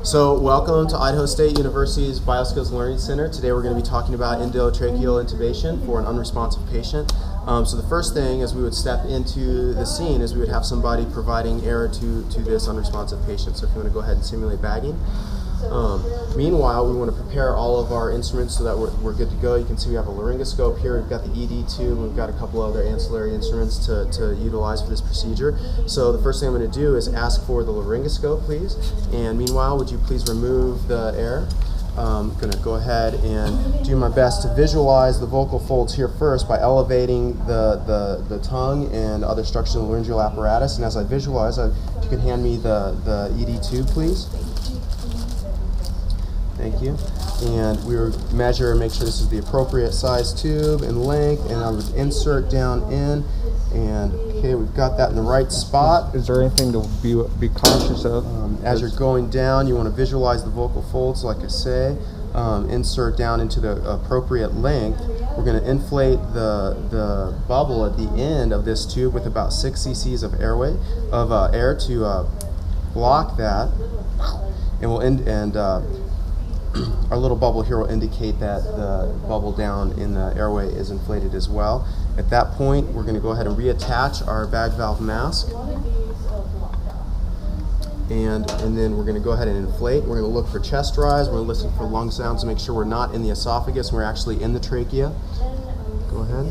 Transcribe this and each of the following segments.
So welcome to Idaho State University's Bioskills Learning Center. Today we're going to be talking about endotracheal intubation for an unresponsive patient. So the first thing as we would step into the scene is we would have somebody providing air to this unresponsive patient. So if you want to go ahead and simulate bagging. Meanwhile, we want to prepare all of our instruments so that we're good to go. You can see we have a laryngoscope here, we've got the ED tube, we've got a couple other ancillary instruments to utilize for this procedure. So the first thing I'm going to do is ask for the laryngoscope, please. And meanwhile, would you please remove the air? I'm going to go ahead and do my best to visualize the vocal folds here first by elevating the tongue and other structures in the laryngeal apparatus. And as I visualize, if you could hand me the ED tube, please. Thank you. And we would measure and make sure this is the appropriate size tube and length, and I would insert down in, and okay, we've got that in the right spot. Is there anything to be cautious of? As you're going down, you want to visualize the vocal folds, like I say. Insert down into the appropriate length. We're going to inflate the bubble at the end of this tube with about 6 cc's of air to block that, and we'll our little bubble here will indicate that the bubble down in the airway is inflated as well. At that point, we're going to go ahead and reattach our bag valve mask. And then we're going to go ahead and inflate. We're going to look for chest rise. We're going to listen for lung sounds to make sure we're not in the esophagus and we're actually in the trachea. Go ahead.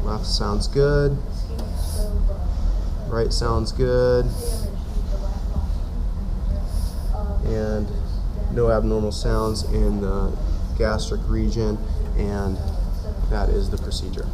Left sounds good. Right sounds good. And no abnormal sounds in the gastric region, and that is the procedure.